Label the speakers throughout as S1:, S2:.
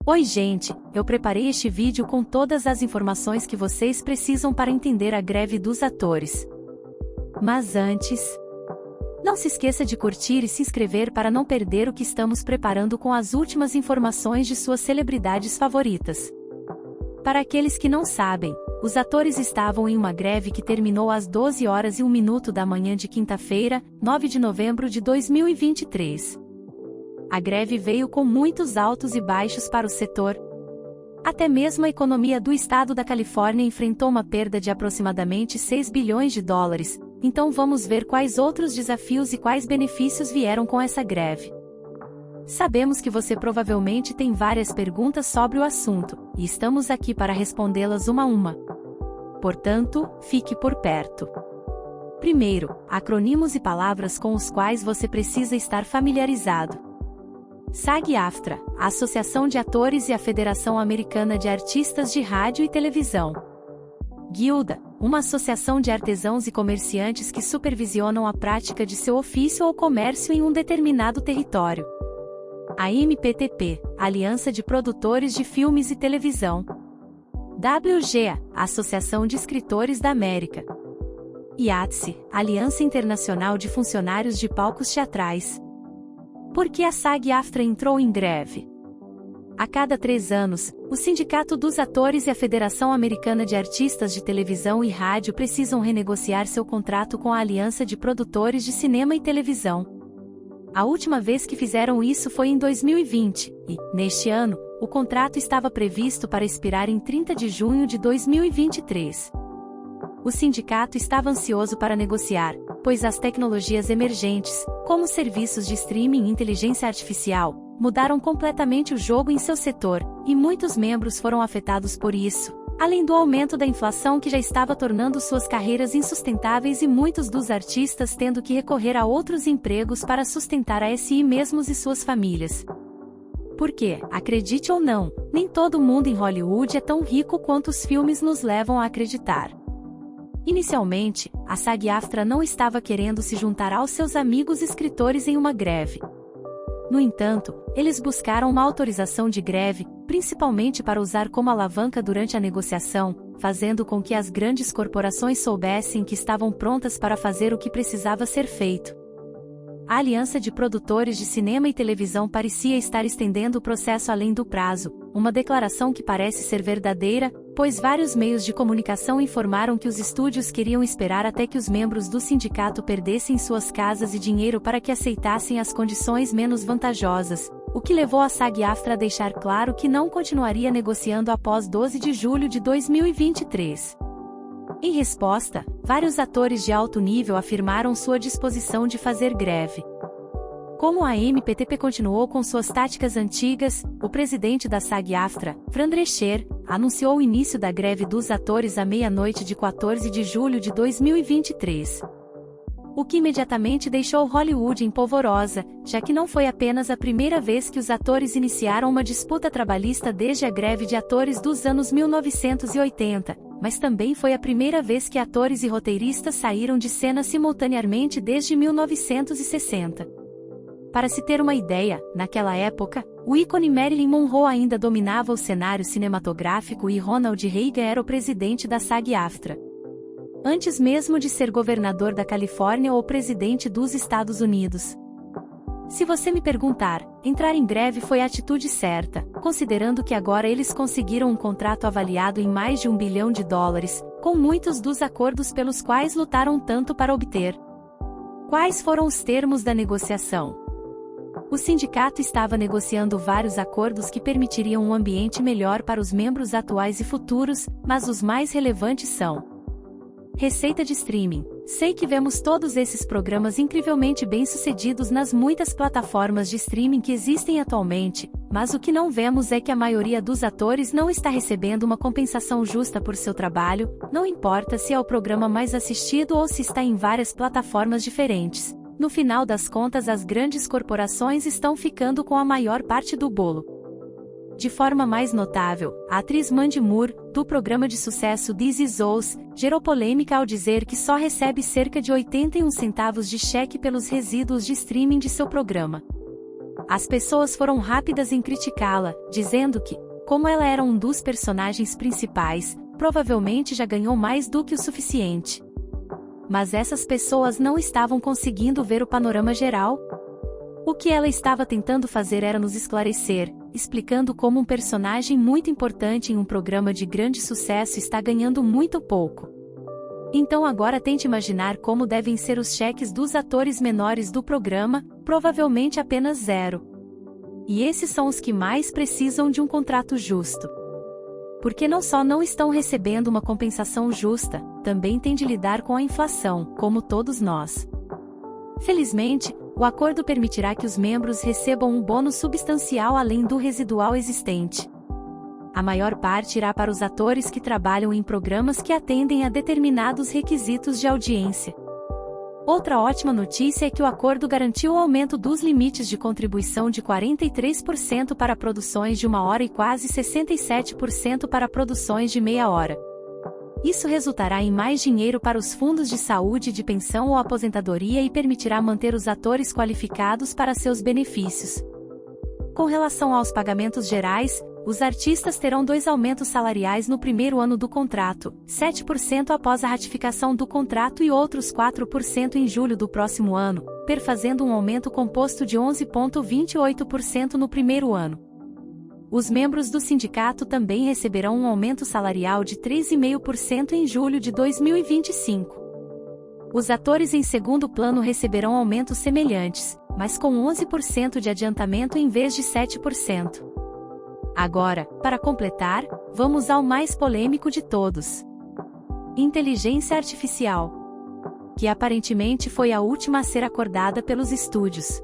S1: Oi gente, eu preparei este vídeo com todas as informações que vocês precisam para entender a greve dos atores. Mas antes, não se esqueça de curtir e se inscrever para não perder o que estamos preparando com as últimas informações de suas celebridades favoritas. Para aqueles que não sabem, os atores estavam em uma greve que terminou às 12h01 da manhã de quinta-feira, 9 de novembro de 2023. A greve veio com muitos altos e baixos para o setor. Até mesmo a economia do estado da Califórnia enfrentou uma perda de aproximadamente 6 bilhões de dólares, então vamos ver quais outros desafios e quais benefícios vieram com essa greve. Sabemos que você provavelmente tem várias perguntas sobre o assunto, e estamos aqui para respondê-las uma a uma. Portanto, fique por perto. Primeiro, acrônimos e palavras com os quais você precisa estar familiarizado. SAG-AFTRA, a Associação de Atores e a Federação Americana de Artistas de Rádio e Televisão. Guilda, uma associação de artesãos e comerciantes que supervisionam a prática de seu ofício ou comércio em um determinado território. A MPTP, Aliança de Produtores de Filmes e Televisão. WGA, Associação de Escritores da América. IATSE, Aliança Internacional de Funcionários de Palcos Teatrais. Por que a SAG-AFTRA entrou em greve? A cada 3 anos, o Sindicato dos Atores e a Federação Americana de Artistas de Televisão e Rádio precisam renegociar seu contrato com a Aliança de Produtores de Cinema e Televisão. A última vez que fizeram isso foi em 2020, e, neste ano, o contrato estava previsto para expirar em 30 de junho de 2023. O sindicato estava ansioso para negociar, pois as tecnologias emergentes, como serviços de streaming e inteligência artificial, mudaram completamente o jogo em seu setor, e muitos membros foram afetados por isso, além do aumento da inflação que já estava tornando suas carreiras insustentáveis e muitos dos artistas tendo que recorrer a outros empregos para sustentar a si mesmos e suas famílias. Porque, acredite ou não, nem todo mundo em Hollywood é tão rico quanto os filmes nos levam a acreditar. Inicialmente, a SAG-AFTRA não estava querendo se juntar aos seus amigos escritores em uma greve. No entanto, eles buscaram uma autorização de greve, principalmente para usar como alavanca durante a negociação, fazendo com que as grandes corporações soubessem que estavam prontas para fazer o que precisava ser feito. A Aliança de Produtores de Cinema e Televisão parecia estar estendendo o processo além do prazo, uma declaração que parece ser verdadeira, pois vários meios de comunicação informaram que os estúdios queriam esperar até que os membros do sindicato perdessem suas casas e dinheiro para que aceitassem as condições menos vantajosas, o que levou a SAG-AFTRA a deixar claro que não continuaria negociando após 12 de julho de 2023. Em resposta, vários atores de alto nível afirmaram sua disposição de fazer greve. Como a MPTP continuou com suas táticas antigas, o presidente da SAG-AFTRA, Fran Drescher, anunciou o início da greve dos atores à meia-noite de 14 de julho de 2023. O que imediatamente deixou Hollywood em polvorosa, já que não foi apenas a primeira vez que os atores iniciaram uma disputa trabalhista desde a greve de atores dos anos 1980, mas também foi a primeira vez que atores e roteiristas saíram de cena simultaneamente desde 1960. Para se ter uma ideia, naquela época, o ícone Marilyn Monroe ainda dominava o cenário cinematográfico e Ronald Reagan era o presidente da SAG-AFTRA. Antes mesmo de ser governador da Califórnia ou presidente dos Estados Unidos. Se você me perguntar, entrar em greve foi a atitude certa, considerando que agora eles conseguiram um contrato avaliado em mais de $1 bilhão, com muitos dos acordos pelos quais lutaram tanto para obter. Quais foram os termos da negociação? O sindicato estava negociando vários acordos que permitiriam um ambiente melhor para os membros atuais e futuros, mas os mais relevantes são: receita de streaming. Sei que vemos todos esses programas incrivelmente bem-sucedidos nas muitas plataformas de streaming que existem atualmente, mas o que não vemos é que a maioria dos atores não está recebendo uma compensação justa por seu trabalho, não importa se é o programa mais assistido ou se está em várias plataformas diferentes. No final das contas, as grandes corporações estão ficando com a maior parte do bolo. De forma mais notável, a atriz Mandy Moore, do programa de sucesso This Is Us, gerou polêmica ao dizer que só recebe cerca de 81 centavos de cheque pelos resíduos de streaming de seu programa. As pessoas foram rápidas em criticá-la, dizendo que, como ela era um dos personagens principais, provavelmente já ganhou mais do que o suficiente. Mas essas pessoas não estavam conseguindo ver o panorama geral. O que ela estava tentando fazer era nos esclarecer, explicando como um personagem muito importante em um programa de grande sucesso está ganhando muito pouco. Então agora tente imaginar como devem ser os cheques dos atores menores do programa, provavelmente apenas 0. E esses são os que mais precisam de um contrato justo. Porque não só não estão recebendo uma compensação justa, também têm de lidar com a inflação, como todos nós. Felizmente, o acordo permitirá que os membros recebam um bônus substancial além do residual existente. A maior parte irá para os atores que trabalham em programas que atendem a determinados requisitos de audiência. Outra ótima notícia é que o acordo garantiu o aumento dos limites de contribuição de 43% para produções de 1 hora e quase 67% para produções de meia hora. Isso resultará em mais dinheiro para os fundos de saúde, de pensão ou aposentadoria e permitirá manter os atores qualificados para seus benefícios. Com relação aos pagamentos gerais, os artistas terão 2 aumentos salariais no primeiro ano do contrato, 7% após a ratificação do contrato e outros 4% em julho do próximo ano, perfazendo um aumento composto de 11,28% no primeiro ano. Os membros do sindicato também receberão um aumento salarial de 3,5% em julho de 2025. Os atores em segundo plano receberão aumentos semelhantes, mas com 11% de adiantamento em vez de 7%. Agora, para completar, vamos ao mais polêmico de todos: inteligência artificial, que aparentemente foi a última a ser acordada pelos estúdios.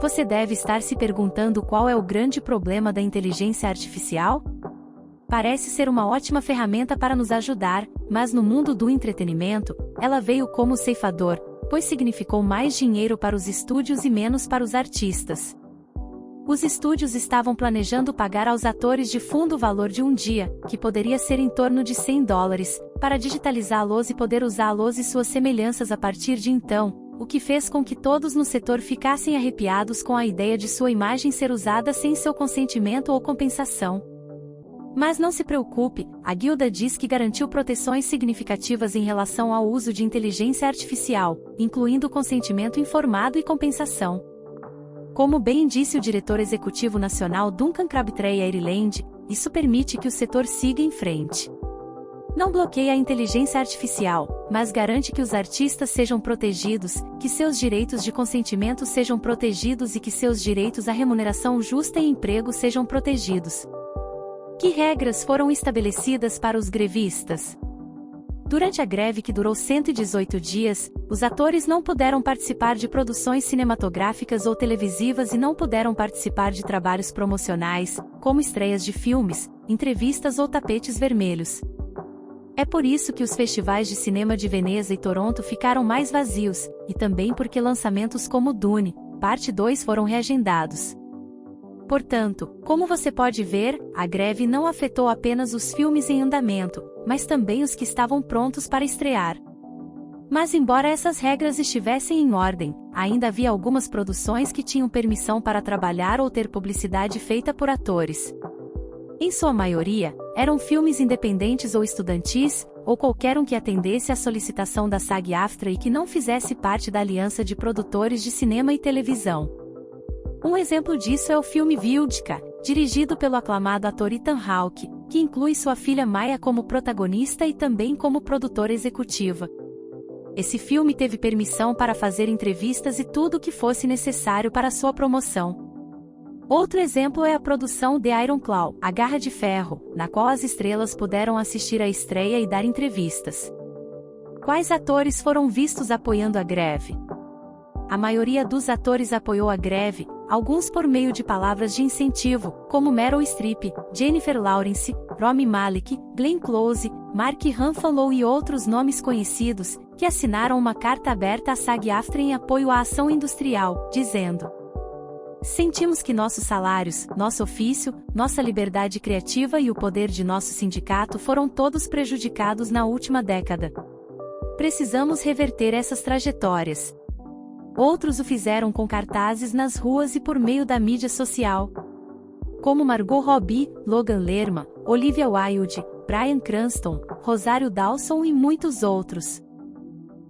S1: Você deve estar se perguntando qual é o grande problema da inteligência artificial? Parece ser uma ótima ferramenta para nos ajudar, mas no mundo do entretenimento, ela veio como ceifador, pois significou mais dinheiro para os estúdios e menos para os artistas. Os estúdios estavam planejando pagar aos atores de fundo o valor de um dia, que poderia ser em torno de $100, para digitalizá-los e poder usá-los e suas semelhanças a partir de então, o que fez com que todos no setor ficassem arrepiados com a ideia de sua imagem ser usada sem seu consentimento ou compensação. Mas não se preocupe, a guilda diz que garantiu proteções significativas em relação ao uso de inteligência artificial, incluindo consentimento informado e compensação. Como bem disse o diretor executivo nacional Duncan Crabtree a Ireland, isso permite que o setor siga em frente. Não bloqueia a inteligência artificial, mas garante que os artistas sejam protegidos, que seus direitos de consentimento sejam protegidos e que seus direitos à remuneração justa e emprego sejam protegidos. Que regras foram estabelecidas para os grevistas? Durante a greve que durou 118 dias, os atores não puderam participar de produções cinematográficas ou televisivas e não puderam participar de trabalhos promocionais, como estreias de filmes, entrevistas ou tapetes vermelhos. É por isso que os festivais de cinema de Veneza e Toronto ficaram mais vazios, e também porque lançamentos como Dune, Parte 2 foram reagendados. Portanto, como você pode ver, a greve não afetou apenas os filmes em andamento, mas também os que estavam prontos para estrear. Mas embora essas regras estivessem em ordem, ainda havia algumas produções que tinham permissão para trabalhar ou ter publicidade feita por atores. Em sua maioria, eram filmes independentes ou estudantis, ou qualquer um que atendesse à solicitação da SAG-AFTRA e que não fizesse parte da Aliança de Produtores de Cinema e Televisão. Um exemplo disso é o filme Vildica, dirigido pelo aclamado ator Ethan Hawke, que inclui sua filha Maya como protagonista e também como produtora executiva. Esse filme teve permissão para fazer entrevistas e tudo o que fosse necessário para sua promoção. Outro exemplo é a produção The Iron Claw, A Garra de Ferro, na qual as estrelas puderam assistir à estreia e dar entrevistas. Quais atores foram vistos apoiando a greve? A maioria dos atores apoiou a greve, alguns por meio de palavras de incentivo, como Meryl Streep, Jennifer Lawrence, Rami Malek, Glenn Close, Mark Ruffalo e outros nomes conhecidos, que assinaram uma carta aberta à SAG-AFTRA em apoio à ação industrial, dizendo: sentimos que nossos salários, nosso ofício, nossa liberdade criativa e o poder de nosso sindicato foram todos prejudicados na última década. Precisamos reverter essas trajetórias. Outros o fizeram com cartazes nas ruas e por meio da mídia social. Como Margot Robbie, Logan Lerman, Olivia Wilde, Bryan Cranston, Rosário Dawson e muitos outros.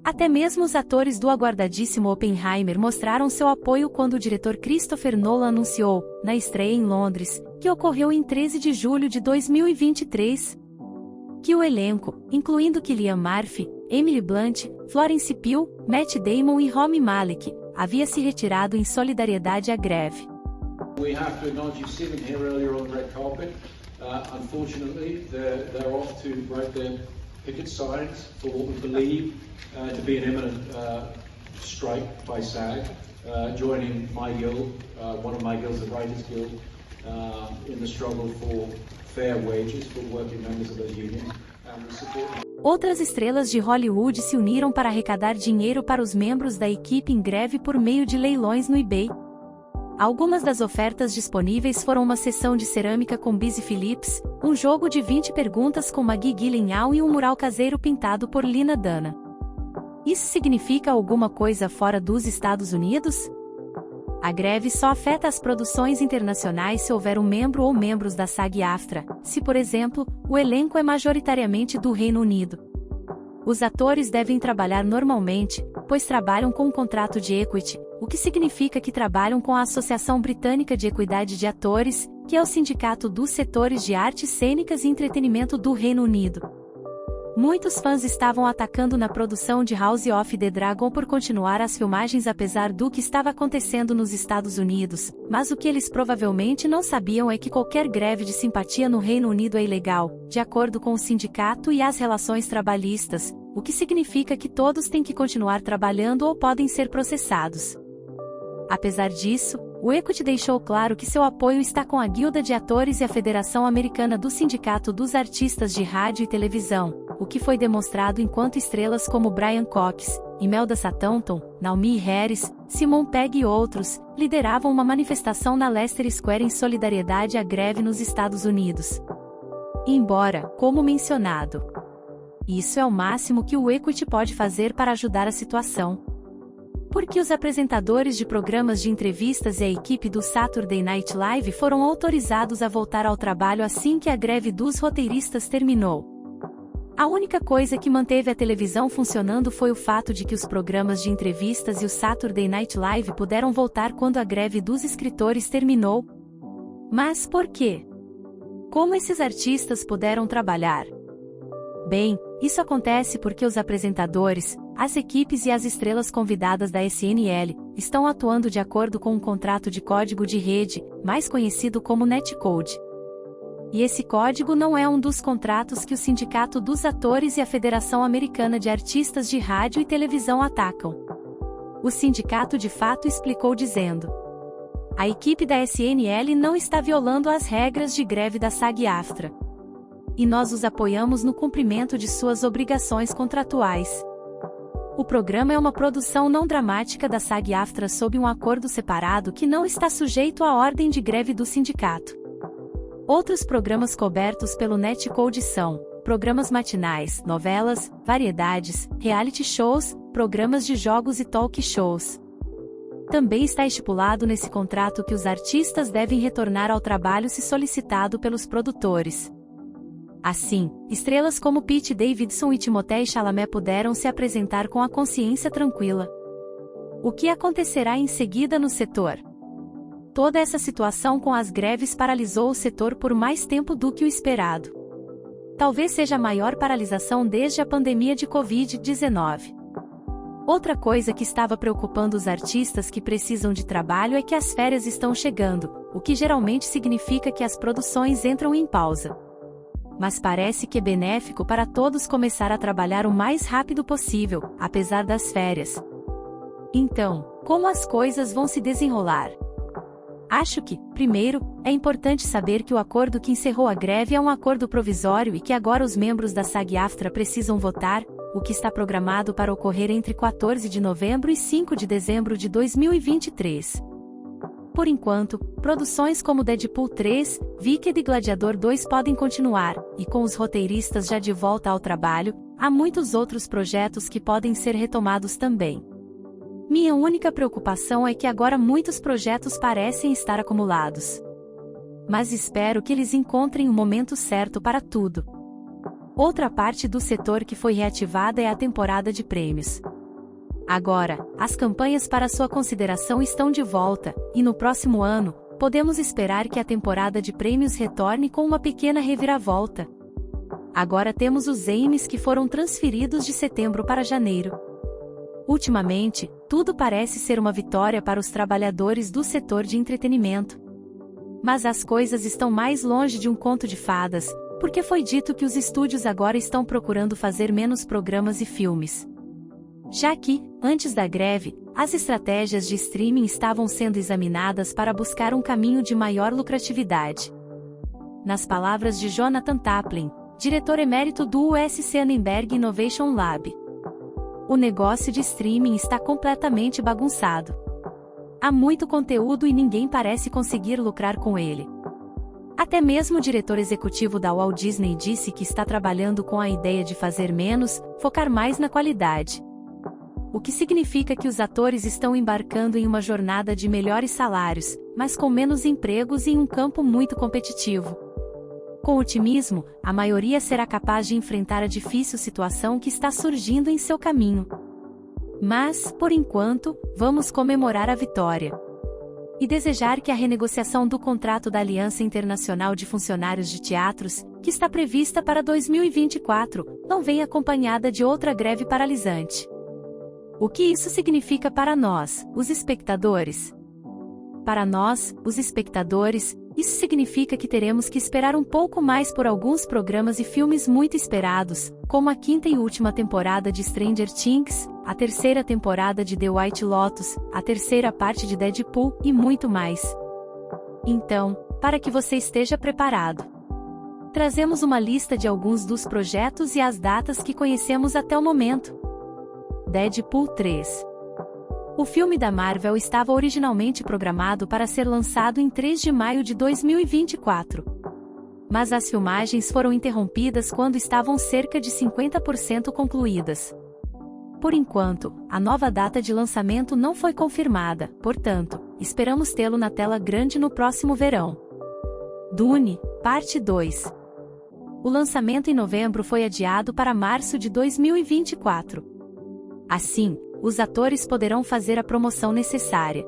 S1: Até mesmo os atores do aguardadíssimo Oppenheimer mostraram seu apoio quando o diretor Christopher Nolan anunciou, na estreia em Londres, que ocorreu em 13 de julho de 2023, que o elenco, incluindo Cillian Murphy, Emily Blunt, Florence Pugh, Matt Damon e Rami Malek, havia se retirado em solidariedade à greve.
S2: We have to acknowledge you've seen them here earlier on the red carpet. Unfortunately, they're off to break their picket signs for what we believe to be an imminent strike by SAG, joining my guild, one of my guilds, the Writers Guild, in the struggle for fair wages for working members of those unions.
S1: Outras estrelas de Hollywood se uniram para arrecadar dinheiro para os membros da equipe em greve por meio de leilões no eBay. Algumas das ofertas disponíveis foram uma sessão de cerâmica com Busy Phillips, um jogo de 20 perguntas com Maggie Gyllenhaal e um mural caseiro pintado por Lina Dunham. Isso significa alguma coisa fora dos Estados Unidos? A greve só afeta as produções internacionais se houver um membro ou membros da SAG-AFTRA, se, por exemplo, o elenco é majoritariamente do Reino Unido. Os atores devem trabalhar normalmente, pois trabalham com um contrato de equity, o que significa que trabalham com a Associação Britânica de Equidade de Atores, que é o sindicato dos setores de artes cênicas e entretenimento do Reino Unido. Muitos fãs estavam atacando na produção de House of the Dragon por continuar as filmagens apesar do que estava acontecendo nos Estados Unidos, mas o que eles provavelmente não sabiam é que qualquer greve de simpatia no Reino Unido é ilegal, de acordo com o sindicato e as relações trabalhistas, o que significa que todos têm que continuar trabalhando ou podem ser processados. Apesar disso, o Equity deixou claro que seu apoio está com a Guilda de Atores e a Federação Americana do Sindicato dos Artistas de Rádio e Televisão, o que foi demonstrado enquanto estrelas como Brian Cox, Imelda Staunton, Naomi Harris, Simon Pegg e outros, lideravam uma manifestação na Leicester Square em solidariedade à greve nos Estados Unidos. Embora, como mencionado, isso é o máximo que o Equity pode fazer para ajudar a situação. Porque os apresentadores de programas de entrevistas e a equipe do Saturday Night Live foram autorizados a voltar ao trabalho assim que a greve dos roteiristas terminou. A única coisa que manteve a televisão funcionando foi o fato de que os programas de entrevistas e o Saturday Night Live puderam voltar quando a greve dos escritores terminou. Mas por quê? Como esses artistas puderam trabalhar? Bem, isso acontece porque os apresentadores, as equipes e as estrelas convidadas da SNL estão atuando de acordo com um contrato de código de rede, mais conhecido como Netcode. E esse código não é um dos contratos que o Sindicato dos Atores e a Federação Americana de Artistas de Rádio e Televisão atacam. O sindicato de fato explicou dizendo: a equipe da SNL não está violando as regras de greve da SAG-AFTRA. E nós os apoiamos no cumprimento de suas obrigações contratuais. O programa é uma produção não dramática da SAG-AFTRA sob um acordo separado que não está sujeito à ordem de greve do sindicato. Outros programas cobertos pelo Netcode são programas matinais, novelas, variedades, reality shows, programas de jogos e talk shows. Também está estipulado nesse contrato que os artistas devem retornar ao trabalho se solicitado pelos produtores. Assim, estrelas como Pete Davidson e Timothée Chalamet puderam se apresentar com a consciência tranquila. O que acontecerá em seguida no setor? Toda essa situação com as greves paralisou o setor por mais tempo do que o esperado. Talvez seja a maior paralisação desde a pandemia de Covid-19. Outra coisa que estava preocupando os artistas que precisam de trabalho é que as férias estão chegando, o que geralmente significa que as produções entram em pausa. Mas parece que é benéfico para todos começar a trabalhar o mais rápido possível, apesar das férias. Então, como as coisas vão se desenrolar? Acho que, primeiro, é importante saber que o acordo que encerrou a greve é um acordo provisório e que agora os membros da SAG-AFTRA precisam votar, o que está programado para ocorrer entre 14 de novembro e 5 de dezembro de 2023. Por enquanto, produções como Deadpool 3, Wicked e Gladiador 2 podem continuar, e com os roteiristas já de volta ao trabalho, há muitos outros projetos que podem ser retomados também. Minha única preocupação é que agora muitos projetos parecem estar acumulados. Mas espero que eles encontrem o momento certo para tudo. Outra parte do setor que foi reativada é a temporada de prêmios. Agora, as campanhas para sua consideração estão de volta, e no próximo ano, podemos esperar que a temporada de prêmios retorne com uma pequena reviravolta. Agora temos os Emmys que foram transferidos de setembro para janeiro. Ultimamente, tudo parece ser uma vitória para os trabalhadores do setor de entretenimento. Mas as coisas estão mais longe de um conto de fadas, porque foi dito que os estúdios agora estão procurando fazer menos programas e filmes. Já que, antes da greve, as estratégias de streaming estavam sendo examinadas para buscar um caminho de maior lucratividade. Nas palavras de Jonathan Taplin, diretor emérito do USC Annenberg Innovation Lab, o negócio de streaming está completamente bagunçado. Há muito conteúdo e ninguém parece conseguir lucrar com ele. Até mesmo o diretor executivo da Walt Disney disse que está trabalhando com a ideia de fazer menos, focar mais na qualidade. O que significa que os atores estão embarcando em uma jornada de melhores salários, mas com menos empregos e em um campo muito competitivo. Com otimismo, a maioria será capaz de enfrentar a difícil situação que está surgindo em seu caminho. Mas, por enquanto, vamos comemorar a vitória. E desejar que a renegociação do contrato da Aliança Internacional de Funcionários de Teatros, que está prevista para 2024, não venha acompanhada de outra greve paralisante. O que isso significa para nós, os espectadores? Para nós, os espectadores, isso significa que teremos que esperar um pouco mais por alguns programas e filmes muito esperados, como a 5ª e última temporada de Stranger Things, a 3ª temporada de The White Lotus, a 3ª parte de Deadpool e muito mais. Então, para que você esteja preparado, trazemos uma lista de alguns dos projetos e as datas que conhecemos até o momento. Deadpool 3. O filme da Marvel estava originalmente programado para ser lançado em 3 de maio de 2024. Mas as filmagens foram interrompidas quando estavam cerca de 50% concluídas. Por enquanto, a nova data de lançamento não foi confirmada, portanto, esperamos tê-lo na tela grande no próximo verão. Dune, Parte 2. O lançamento em novembro foi adiado para março de 2024. Assim, os atores poderão fazer a promoção necessária.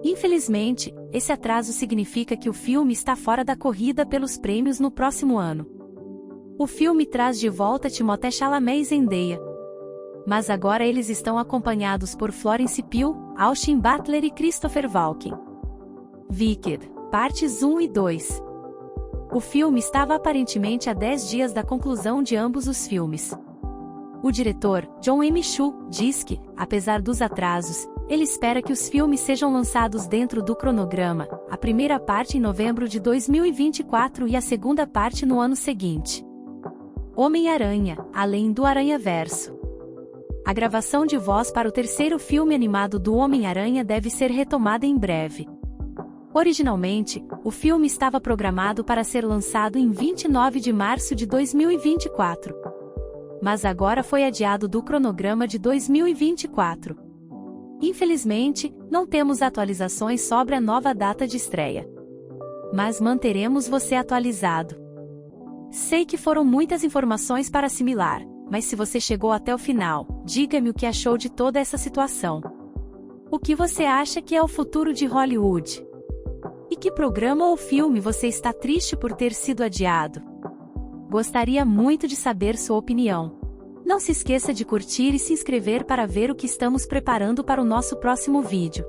S1: Infelizmente, esse atraso significa que o filme está fora da corrida pelos prêmios no próximo ano. O filme traz de volta Timothée Chalamet e Zendaya. Mas agora eles estão acompanhados por Florence Pugh, Austin Butler e Christopher Walken. Wicked, Partes 1 e 2. O filme estava aparentemente a 10 dias da conclusão de ambos os filmes. O diretor, Jon M. Chu, diz que, apesar dos atrasos, ele espera que os filmes sejam lançados dentro do cronograma, a primeira parte em novembro de 2024 e a segunda parte no ano seguinte. Homem-Aranha, Além do Aranhaverso. A gravação de voz para o 3º filme animado do Homem-Aranha deve ser retomada em breve. Originalmente, o filme estava programado para ser lançado em 29 de março de 2024. Mas agora foi adiado do cronograma de 2024. Infelizmente, não temos atualizações sobre a nova data de estreia. Mas manteremos você atualizado. Sei que foram muitas informações para assimilar, mas se você chegou até o final, diga-me o que achou de toda essa situação. O que você acha que é o futuro de Hollywood? E que programa ou filme você está triste por ter sido adiado? Gostaria muito de saber sua opinião. Não se esqueça de curtir e se inscrever para ver o que estamos preparando para o nosso próximo vídeo.